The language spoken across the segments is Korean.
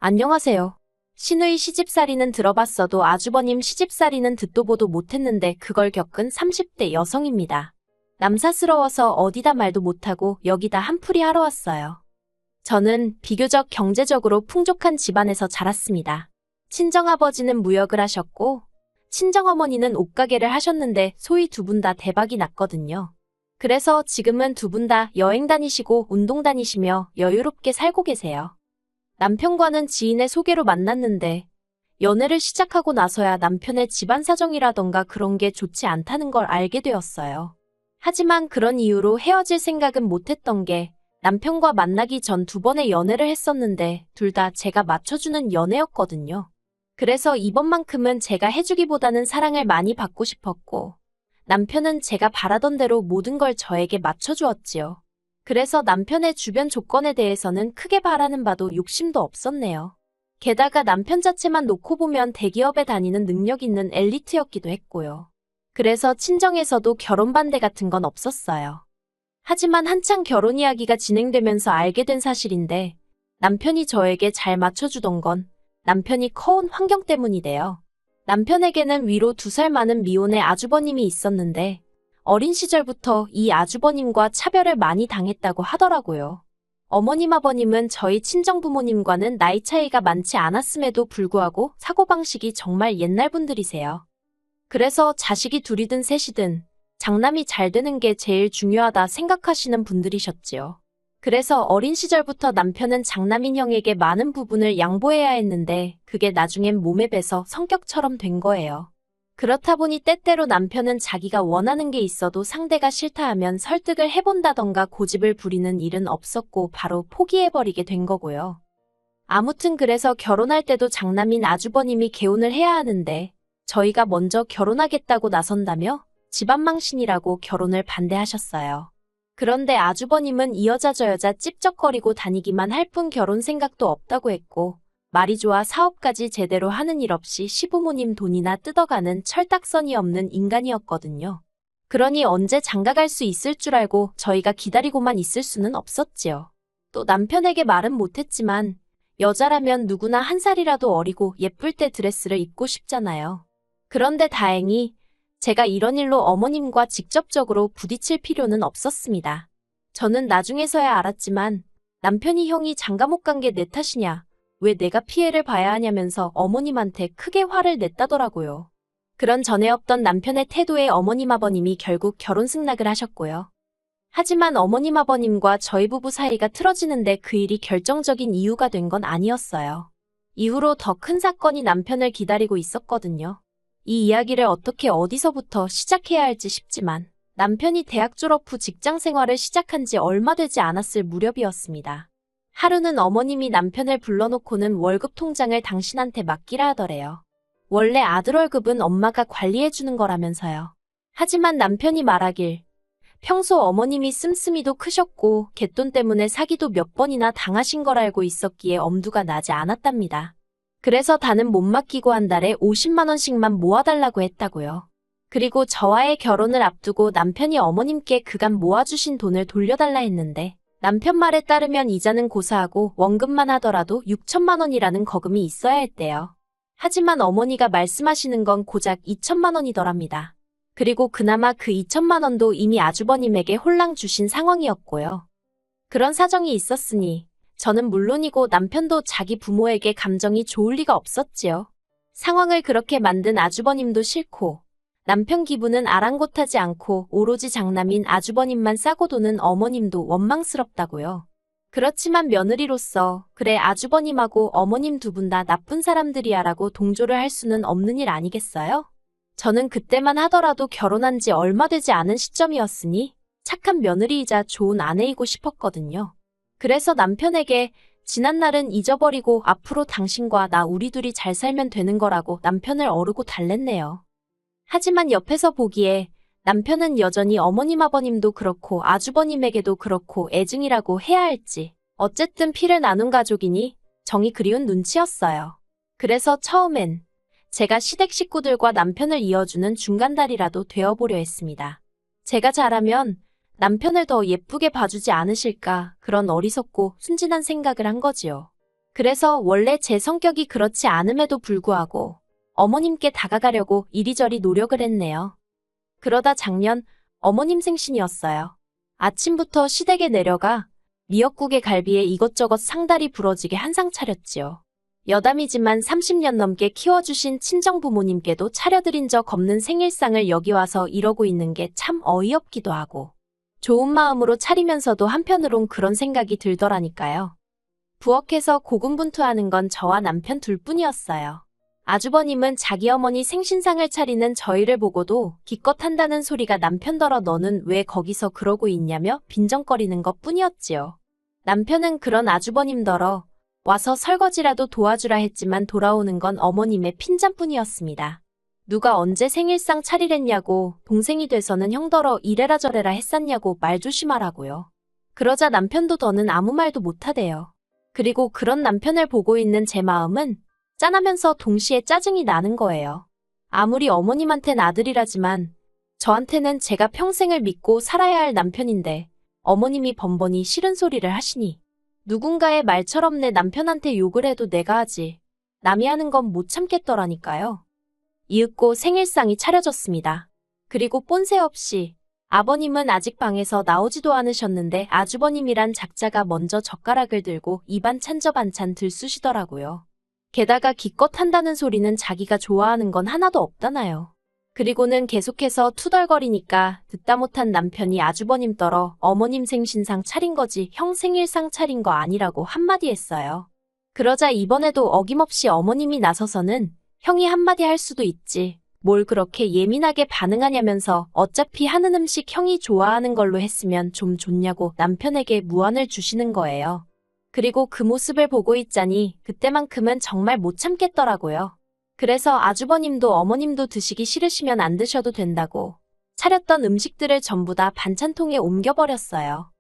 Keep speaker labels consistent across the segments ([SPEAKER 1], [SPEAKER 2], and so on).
[SPEAKER 1] 안녕하세요. 신우이 시집살이는 들어봤어도 아주버님 시집살이는 듣도 보도 못했는데 그걸 겪은 30대 여성입니다. 남사스러워서 어디다 말도 못하고 여기다 한풀이 하러 왔어요. 저는 비교적 경제적으로 풍족한 집안에서 자랐습니다. 친정아버지는 무역을 하셨고 친정어머니는 옷가게를 하셨는데 소위 두 분 다 대박이 났거든요. 그래서 지금은 두 분 다 여행 다니시고 운동 다니시며 여유롭게 살고 계세요. 남편과는 지인의 소개로 만났는데 연애를 시작하고 나서야 남편의 집안 사정이라던가 그런 게 좋지 않다는 걸 알게 되었어요. 하지만 그런 이유로 헤어질 생각은 못했던 게 남편과 만나기 전 두 번의 연애를 했었는데 둘 다 제가 맞춰주는 연애였거든요. 그래서 이번만큼은 제가 해주기보다는 사랑을 많이 받고 싶었고 남편은 제가 바라던 대로 모든 걸 저에게 맞춰주었지요. 그래서 남편의 주변 조건에 대해서는 크게 바라는 바도 욕심도 없었네요. 게다가 남편 자체만 놓고 보면 대기업에 다니는 능력 있는 엘리트였기도 했고요. 그래서 친정에서도 결혼 반대 같은 건 없었어요. 하지만 한창 결혼 이야기가 진행되면서 알게 된 사실인데 남편이 저에게 잘 맞춰주던 건 남편이 커온 환경 때문이래요. 남편에게는 위로 2살 많은 미혼의 아주버님이 있었는데 어린 시절부터 이 아주버님과 차별을 많이 당했다고 하더라고요. 어머님 아버님은 저희 친정부모님과는 나이 차이가 많지 않았음에도 불구하고 사고방식이 정말 옛날 분들이세요. 그래서 자식이 둘이든 셋이든 장남이 잘 되는 게 제일 중요하다 생각하시는 분들이셨지요. 그래서 어린 시절부터 남편은 장남인 형에게 많은 부분을 양보해야 했는데 그게 나중엔 몸에 배서 성격처럼 된 거예요. 그렇다 보니 때때로 남편은 자기가 원하는 게 있어도 상대가 싫다 하면 설득을 해본다던가 고집을 부리는 일은 없었고 바로 포기해버리게 된 거고요. 아무튼 그래서 결혼할 때도 장남인 아주버님이 개혼을 해야 하는데 저희가 먼저 결혼하겠다고 나선다며 집안망신이라고 결혼을 반대하셨어요. 그런데 아주버님은 이 여자 저 여자 찝쩍거리고 다니기만 할 뿐 결혼 생각도 없다고 했고 말이 좋아 사업까지 제대로 하는 일 없이 시부모님 돈이나 뜯어가는 철딱선이 없는 인간이었거든요. 그러니 언제 장가갈 수 있을 줄 알고 저희가 기다리고만 있을 수는 없었지요. 또 남편에게 말은 못했지만 여자라면 누구나 한 살이라도 어리고 예쁠 때 드레스를 입고 싶잖아요. 그런데 다행히 제가 이런 일로 어머님과 직접적으로 부딪힐 필요는 없었습니다. 저는 나중에서야 알았지만 남편이 형이 장가 못 간 게 내 탓이냐, 왜 내가 피해를 봐야 하냐면서 어머님한테 크게 화를 냈다더라고요. 그런 전에 없던 남편의 태도에 어머님 아버님이 결국 결혼 승낙을 하셨고요. 하지만 어머님 아버님과 저희 부부 사이가 틀어지는데 그 일이 결정적인 이유가 된 건 아니었어요. 이후로 더 큰 사건이 남편을 기다리고 있었거든요. 이 이야기를 어떻게 어디서부터 시작해야 할지 싶지만 남편이 대학 졸업 후 직장 생활을 시작한 지 얼마 되지 않았을 무렵이었습니다. 하루는 어머님이 남편을 불러놓고는 월급 통장을 당신한테 맡기라 하더래요. 원래 아들 월급은 엄마가 관리해주는 거라면서요. 하지만 남편이 말하길 평소 어머님이 씀씀이도 크셨고 갯돈 때문에 사기도 몇 번이나 당하신 걸 알고 있었기에 엄두가 나지 않았답니다. 그래서 다는 못 맡기고 한 달에 50만 원씩만 모아달라고 했다고요. 그리고 저와의 결혼을 앞두고 남편이 어머님께 그간 모아주신 돈을 돌려달라 했는데 남편 말에 따르면 이자는 고사하고 원금만 하더라도 6천만 원이라는 거금이 있어야 했대요. 하지만 어머니가 말씀하시는 건 고작 2천만 원이더랍니다. 그리고 그나마 그 2천만 원도 이미 아주버님에게 홀랑 주신 상황이었고요. 그런 사정이 있었으니 저는 물론이고 남편도 자기 부모에게 감정이 좋을 리가 없었지요. 상황을 그렇게 만든 아주버님도 싫고 남편 기분은 아랑곳하지 않고 오로지 장남인 아주버님만 싸고 도는 어머님도 원망스럽다고요. 그렇지만 며느리로서 그래 아주버님하고 어머님 두 분 다 나쁜 사람들이야 라고 동조를 할 수는 없는 일 아니겠어요? 저는 그때만 하더라도 결혼한 지 얼마 되지 않은 시점이었으니 착한 며느리이자 좋은 아내이고 싶었거든요. 그래서 남편에게 지난 날은 잊어버리고 앞으로 당신과 나 우리 둘이 잘 살면 되는 거라고 남편을 어르고 달랬네요. 하지만 옆에서 보기에 남편은 여전히 어머님 아버님도 그렇고 아주버님에게도 그렇고 애증이라고 해야 할지 어쨌든 피를 나눈 가족이니 정이 그리운 눈치였어요. 그래서 처음엔 제가 시댁 식구들과 남편을 이어주는 중간다리라도 되어보려 했습니다. 제가 잘하면 남편을 더 예쁘게 봐주지 않으실까 그런 어리석고 순진한 생각을 한 거지요. 그래서 원래 제 성격이 그렇지 않음에도 불구하고 어머님께 다가가려고 이리저리 노력을 했네요. 그러다 작년 어머님 생신이었어요. 아침부터 시댁에 내려가 미역국에 갈비에 이것저것 상다리 부러지게 한상 차렸지요. 여담이지만 30년 넘게 키워주신 친정부모님께도 차려드린 적 없는 생일상을 여기 와서 이러고 있는 게 참 어이없기도 하고 좋은 마음으로 차리면서도 한편으론 그런 생각이 들더라니까요. 부엌에서 고군분투하는 건 저와 남편 둘뿐이었어요. 아주버님은 자기 어머니 생신상을 차리는 저희를 보고도 기껏 한다는 소리가 남편더러 너는 왜 거기서 그러고 있냐며 빈정거리는 것 뿐이었지요. 남편은 그런 아주버님더러 와서 설거지라도 도와주라 했지만 돌아오는 건 어머님의 핀잔뿐이었습니다. 누가 언제 생일상 차리랬냐고 동생이 돼서는 형더러 이래라 저래라 했었냐고 말 조심하라고요. 그러자 남편도 더는 아무 말도 못하대요. 그리고 그런 남편을 보고 있는 제 마음은 짠하면서 동시에 짜증이 나는 거예요. 아무리 어머님한텐 아들이라지만 저한테는 제가 평생을 믿고 살아야 할 남편인데 어머님이 번번이 싫은 소리를 하시니 누군가의 말처럼 내 남편한테 욕을 해도 내가 하지 남이 하는 건 못 참겠더라니까요. 이윽고 생일상이 차려졌습니다. 그리고 뽐새 없이 아버님은 아직 방에서 나오지도 않으셨는데 아주버님이란 작자가 먼저 젓가락을 들고 입안 찬저 반찬 들쑤시더라고요. 게다가 기껏 한다는 소리는 자기가 좋아하는 건 하나도 없다나요. 그리고는 계속해서 투덜거리니까 듣다 못한 남편이 아주버님 떨어 어머님 생신상 차린 거지 형 생일상 차린 거 아니라고 한마디 했어요. 그러자 이번에도 어김없이 어머님이 나서서는 형이 한마디 할 수도 있지 뭘 그렇게 예민하게 반응하냐면서 어차피 하는 음식 형이 좋아하는 걸로 했으면 좀 좋냐고 남편에게 무안을 주시는 거예요. 그리고 그 모습을 보고 있자니 그때만큼은 정말 못 참겠더라고요. 그래서 아주버님도 어머님도 드시기 싫으시면 안 드셔도 된다고 차렸던 음식들을 전부 다 반찬통에 옮겨버렸어요.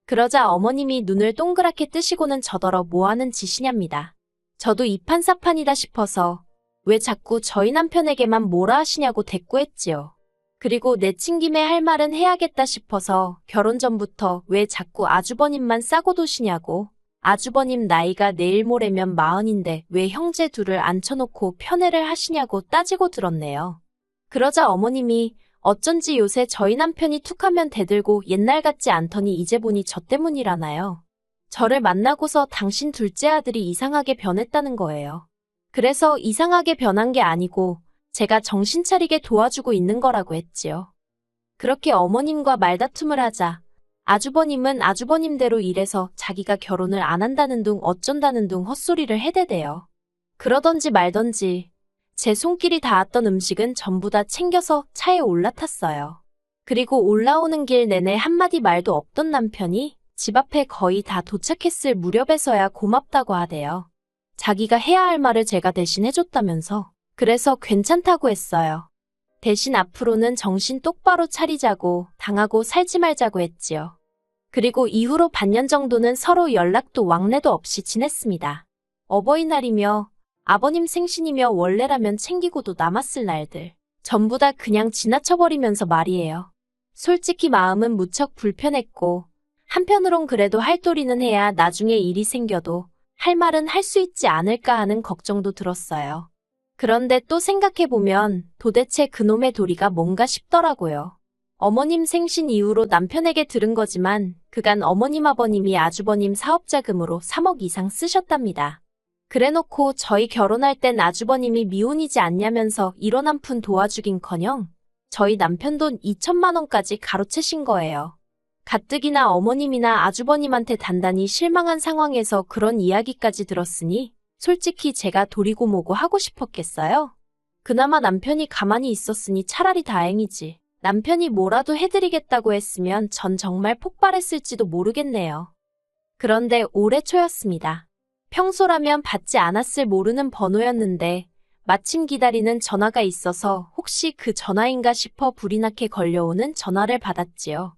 [SPEAKER 1] 그러자 어머님이 눈을 동그랗게 뜨시고는 저더러 뭐하는 짓이냐입니다. 저도 이판사판이다 싶어서 왜 자꾸 저희 남편에게만 뭐라 하시냐고 대꾸했지요. 그리고 내친 김에 할 말은 해야겠다 싶어서 결혼 전부터 왜 자꾸 아주버님만 싸고 도시냐고 아주버님 나이가 내일 모레면 40인데 왜 형제 둘을 앉혀놓고 편애를 하시냐고 따지고 들었네요. 그러자 어머님이 어쩐지 요새 저희 남편이 툭하면 대들고 옛날 같지 않더니 이제 보니 저 때문이라나요. 저를 만나고서 당신 둘째 아들이 이상하게 변했다는 거예요. 그래서 이상하게 변한 게 아니고 제가 정신 차리게 도와주고 있는 거라고 했지요. 그렇게 어머님과 말다툼을 하자 아주버님은 아주버님대로 이래서 자기가 결혼을 안 한다는 둥 어쩐다는 둥 헛소리를 해대대요. 그러던지 말던지 제 손길이 닿았던 음식은 전부 다 챙겨서 차에 올라탔어요. 그리고 올라오는 길 내내 한마디 말도 없던 남편이 집 앞에 거의 다 도착했을 무렵에서야 고맙다고 하대요. 자기가 해야 할 말을 제가 대신 해줬다면서. 그래서 괜찮다고 했어요. 대신 앞으로는 정신 똑바로 차리자고 당하고 살지 말자고 했지요. 그리고 이후로 반년 정도는 서로 연락도 왕래도 없이 지냈습니다. 어버이날이며 아버님 생신이며 원래라면 챙기고도 남았을 날들 전부 다 그냥 지나쳐버리면서 말이에요. 솔직히 마음은 무척 불편했고 한편으론 그래도 할 도리는 해야 나중에 일이 생겨도 할 말은 할 수 있지 않을까 하는 걱정도 들었어요. 그런데 또 생각해보면 도대체 그놈의 도리가 뭔가 싶더라고요. 어머님 생신 이후로 남편에게 들은 거지만 그간 어머님 아버님이 아주버님 사업자금으로 3억 이상 쓰셨답니다. 그래놓고 저희 결혼할 땐 아주버님이 미혼이지 않냐면서 1원 한 푼 도와주긴커녕 저희 남편 돈 2천만 원까지 가로채신 거예요. 가뜩이나 어머님이나 아주버님한테 단단히 실망한 상황에서 그런 이야기까지 들었으니 솔직히 제가 도리고 뭐고 하고 싶었겠어요? 그나마 남편이 가만히 있었으니 차라리 다행이지. 남편이 뭐라도 해드리겠다고 했으면 전 정말 폭발했을지도 모르겠네요. 그런데 올해 초였습니다. 평소라면 받지 않았을 모르는 번호였는데 마침 기다리는 전화가 있어서 혹시 그 전화인가 싶어 불이 나게 걸려오는 전화를 받았지요.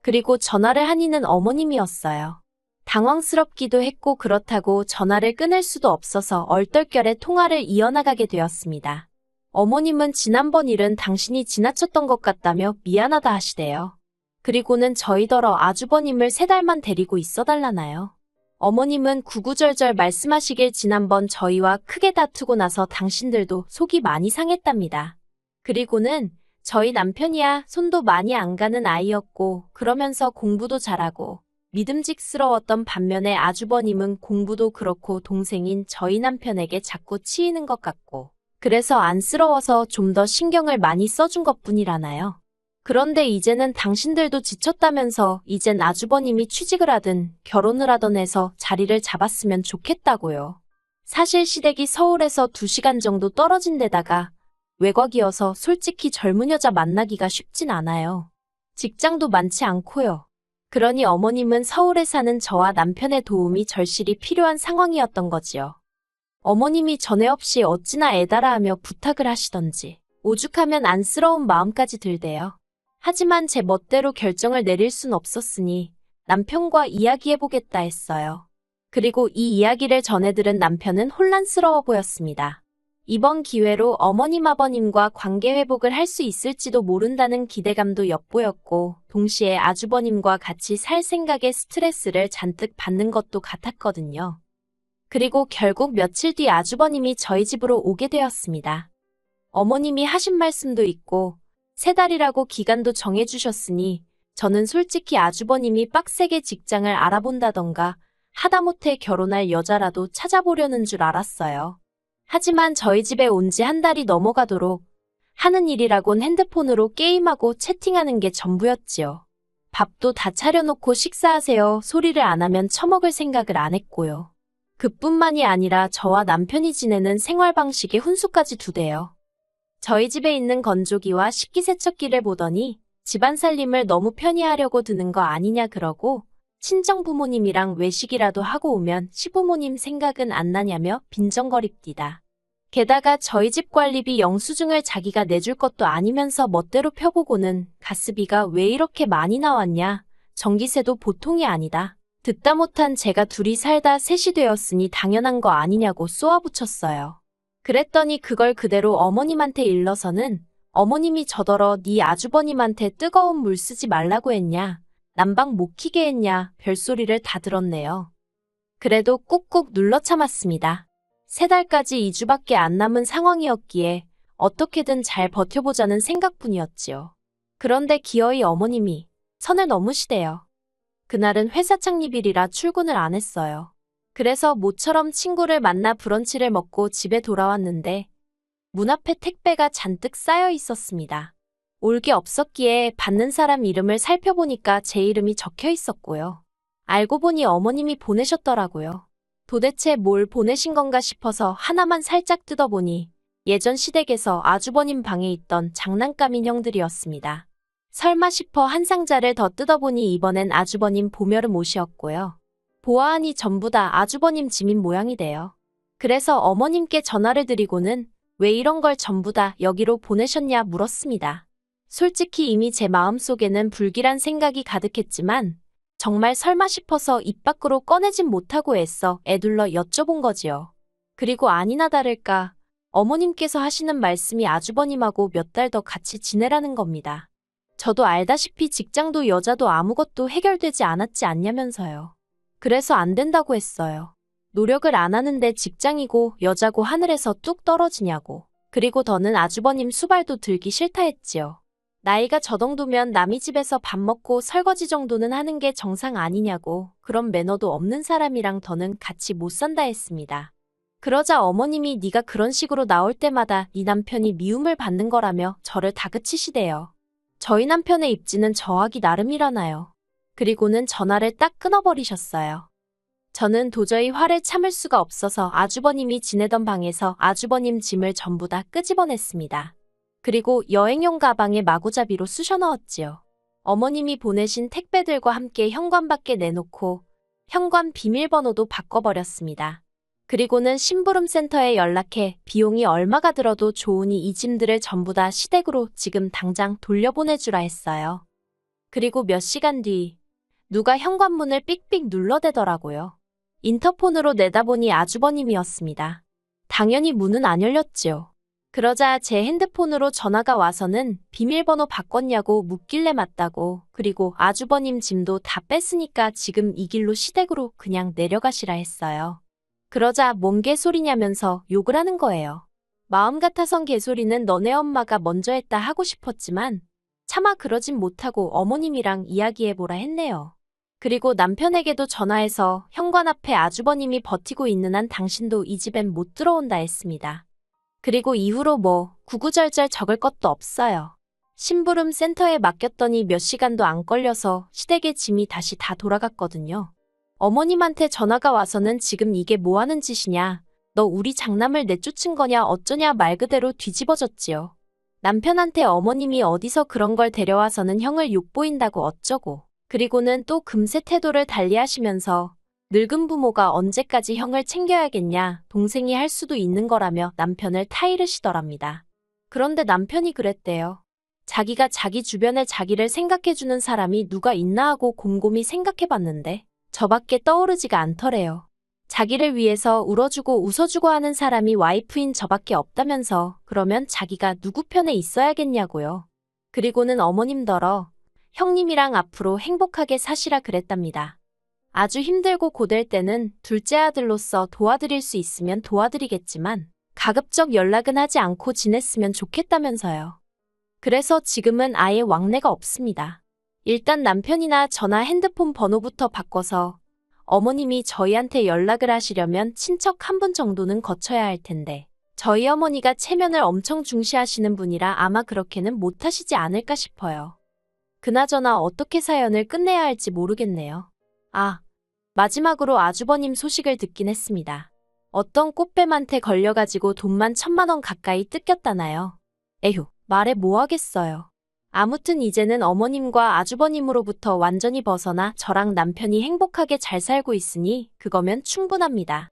[SPEAKER 1] 그리고 전화를 한 이는 어머님이었어요. 당황스럽기도 했고 그렇다고 전화를 끊을 수도 없어서 얼떨결에 통화를 이어나가게 되었습니다. 어머님은 지난번 일은 당신이 지나쳤던 것 같다며 미안하다 하시대요. 그리고는 저희더러 아주버님을 3달만 데리고 있어달라나요. 어머님은 구구절절 말씀하시길 지난번 저희와 크게 다투고 나서 당신들도 속이 많이 상했답니다. 그리고는 저희 남편이야 손도 많이 안 가는 아이였고 그러면서 공부도 잘하고 믿음직스러웠던 반면에 아주버님은 공부도 그렇고 동생인 저희 남편에게 자꾸 치이는 것 같고 그래서 안쓰러워서 좀 더 신경을 많이 써준 것뿐이라나요. 그런데 이제는 당신들도 지쳤다면서 이젠 아주버님이 취직을 하든 결혼을 하던 해서 자리를 잡았으면 좋겠다고요. 사실 시댁이 서울에서 2시간 정도 떨어진 데다가 외곽이어서 솔직히 젊은 여자 만나기가 쉽진 않아요. 직장도 많지 않고요. 그러니 어머님은 서울에 사는 저와 남편의 도움이 절실히 필요한 상황이었던 거지요. 어머님이 전에 없이 어찌나 애달아하며 부탁을 하시던지 오죽하면 안쓰러운 마음까지 들대요. 하지만 제 멋대로 결정을 내릴 순 없었으니 남편과 이야기해보겠다 했어요. 그리고 이 이야기를 전해들은 남편은 혼란스러워 보였습니다. 이번 기회로 어머님 아버님과 관계 회복을 할 수 있을지도 모른다는 기대감도 엿보였고 동시에 아주버님과 같이 살 생각에 스트레스를 잔뜩 받는 것도 같았거든요. 그리고 결국 며칠 뒤 아주버님이 저희 집으로 오게 되었습니다. 어머님이 하신 말씀도 있고 3달이라고 기간도 정해주셨으니 저는 솔직히 아주버님이 빡세게 직장을 알아본다던가 하다못해 결혼할 여자라도 찾아보려는 줄 알았어요. 하지만 저희 집에 온 지 1달이 넘어가도록 하는 일이라곤 핸드폰으로 게임하고 채팅하는 게 전부였지요. 밥도 다 차려놓고 식사하세요 소리를 안 하면 처먹을 생각을 안 했고요. 그뿐만이 아니라 저와 남편이 지내는 생활 방식에 훈수까지 두대요. 저희 집에 있는 건조기와 식기세척기를 보더니 집안 살림을 너무 편히 하려고 드는 거 아니냐 그러고 친정 부모님이랑 외식이라도 하고 오면 시부모님 생각은 안 나냐며 빈정거립디다. 게다가 저희 집 관리비 영수증을 자기가 내줄 것도 아니면서 멋대로 펴보고는 가스비가 왜 이렇게 많이 나왔냐. 전기세도 보통이 아니다. 듣다 못한 제가 둘이 살다 셋이 되었으니 당연한 거 아니냐고 쏘아붙였어요. 그랬더니 그걸 그대로 어머님한테 일러서는 어머님이 저더러 네 아주버님한테 뜨거운 물 쓰지 말라고 했냐. 난방 못 키게 했냐. 별소리를 다 들었네요. 그래도 꾹꾹 눌러 참았습니다. 3달까지 2주밖에 안 남은 상황이었기에 어떻게든 잘 버텨보자는 생각뿐이었지요. 그런데 기어이 어머님이 선을 넘으시대요. 그날은 회사 창립일이라 출근을 안 했어요. 그래서 모처럼 친구를 만나 브런치를 먹고 집에 돌아왔는데 문 앞에 택배가 잔뜩 쌓여 있었습니다. 올 게 없었기에 받는 사람 이름을 살펴보니까 제 이름이 적혀 있었고요. 알고 보니 어머님이 보내셨더라고요. 도대체 뭘 보내신 건가 싶어서 하나만 살짝 뜯어보니 예전 시댁에서 아주버님 방에 있던 장난감 인형들이었습니다. 설마 싶어 한 상자를 더 뜯어보니 이번엔 아주버님 보멸음 옷이었고요. 보아하니 전부 다 아주버님 짐인 모양이 돼요. 그래서 어머님께 전화를 드리고는 왜 이런 걸 전부 다 여기로 보내셨냐 물었습니다. 솔직히 이미 제 마음속에는 불길한 생각이 가득했지만 정말 설마 싶어서 입 밖으로 꺼내진 못하고 애써 애둘러 여쭤본 거지요. 그리고 아니나 다를까 어머님께서 하시는 말씀이 아주버님하고 몇 달 더 같이 지내라는 겁니다. 저도 알다시피 직장도 여자도 아무것도 해결되지 않았지 않냐면서요. 그래서 안 된다고 했어요. 노력을 안 하는데 직장이고 여자고 하늘에서 뚝 떨어지냐고. 그리고 더는 아주버님 수발도 들기 싫다 했지요. 나이가 저 정도면 남의 집에서 밥 먹고 설거지 정도는 하는 게 정상 아니냐고. 그런 매너도 없는 사람이랑 더는 같이 못 산다 했습니다. 그러자 어머님이 네가 그런 식으로 나올 때마다 네 남편이 미움을 받는 거라며 저를 다그치시대요. 저희 남편의 입지는 저하기 나름이라나요. 그리고는 전화를 딱 끊어버리셨어요. 저는 도저히 화를 참을 수가 없어서 아주버님이 지내던 방에서 아주버님 짐을 전부 다 끄집어냈습니다. 그리고 여행용 가방에 마구잡이로 쑤셔 넣었지요. 어머님이 보내신 택배들과 함께 현관밖에 내놓고 현관 비밀번호도 바꿔버렸습니다. 그리고는 심부름센터에 연락해 비용이 얼마가 들어도 좋으니 이 짐들을 전부 다 시댁으로 지금 당장 돌려보내주라 했어요. 그리고 몇 시간 뒤 누가 현관문을 삑삑 눌러대더라고요. 인터폰으로 내다보니 아주버님이었습니다. 당연히 문은 안 열렸지요. 그러자 제 핸드폰으로 전화가 와서는 비밀번호 바꿨냐고 묻길래 맞다고, 그리고 아주버님 짐도 다 뺐으니까 지금 이 길로 시댁으로 그냥 내려가시라 했어요. 그러자 뭔 개소리냐면서 욕을 하는 거예요. 마음 같아선 개소리는 너네 엄마가 먼저 했다 하고 싶었지만 차마 그러진 못하고 어머님이랑 이야기해보라 했네요. 그리고 남편에게도 전화해서 현관 앞에 아주버님이 버티고 있는 한 당신도 이 집엔 못 들어온다 했습니다. 그리고 이후로 뭐 구구절절 적을 것도 없어요. 심부름 센터에 맡겼더니 몇 시간도 안 걸려서 시댁의 짐이 다시 다 돌아갔거든요. 어머님한테 전화가 와서는 지금 이게 뭐 하는 짓이냐, 너 우리 장남을 내쫓은 거냐 어쩌냐 말 그대로 뒤집어졌지요. 남편한테 어머님이 어디서 그런 걸 데려와서는 형을 욕보인다고 어쩌고, 그리고는 또 금세 태도를 달리하시면서 늙은 부모가 언제까지 형을 챙겨야겠냐, 동생이 할 수도 있는 거라며 남편을 타이르시더랍니다. 그런데 남편이 그랬대요. 자기가 자기 주변에 자기를 생각해주는 사람이 누가 있나 하고 곰곰이 생각해봤는데 저밖에 떠오르지가 않더래요. 자기를 위해서 울어주고 웃어주고 하는 사람이 와이프인 저밖에 없다면서 그러면 자기가 누구 편에 있어야겠냐고요. 그리고는 어머님더러 형님이랑 앞으로 행복하게 사시라 그랬답니다. 아주 힘들고 고될 때는 둘째 아들로서 도와드릴 수 있으면 도와드리겠지만 가급적 연락은 하지 않고 지냈으면 좋겠다면서요. 그래서 지금은 아예 왕래가 없습니다. 일단 남편이나 저나 핸드폰 번호부터 바꿔서 어머님이 저희한테 연락을 하시려면 친척 한 분 정도는 거쳐야 할 텐데 저희 어머니가 체면을 엄청 중시하시는 분이라 아마 그렇게는 못하시지 않을까 싶어요. 그나저나 어떻게 사연을 끝내야 할지 모르겠네요. 아, 마지막으로 아주버님 소식을 듣긴 했습니다. 어떤 꽃뱀한테 걸려가지고 돈만 1,000만 원 가까이 뜯겼다나요. 에휴, 말해 뭐 하겠어요. 아무튼 이제는 어머님과 아주버님으로부터 완전히 벗어나 저랑 남편이 행복하게 잘 살고 있으니 그거면 충분합니다.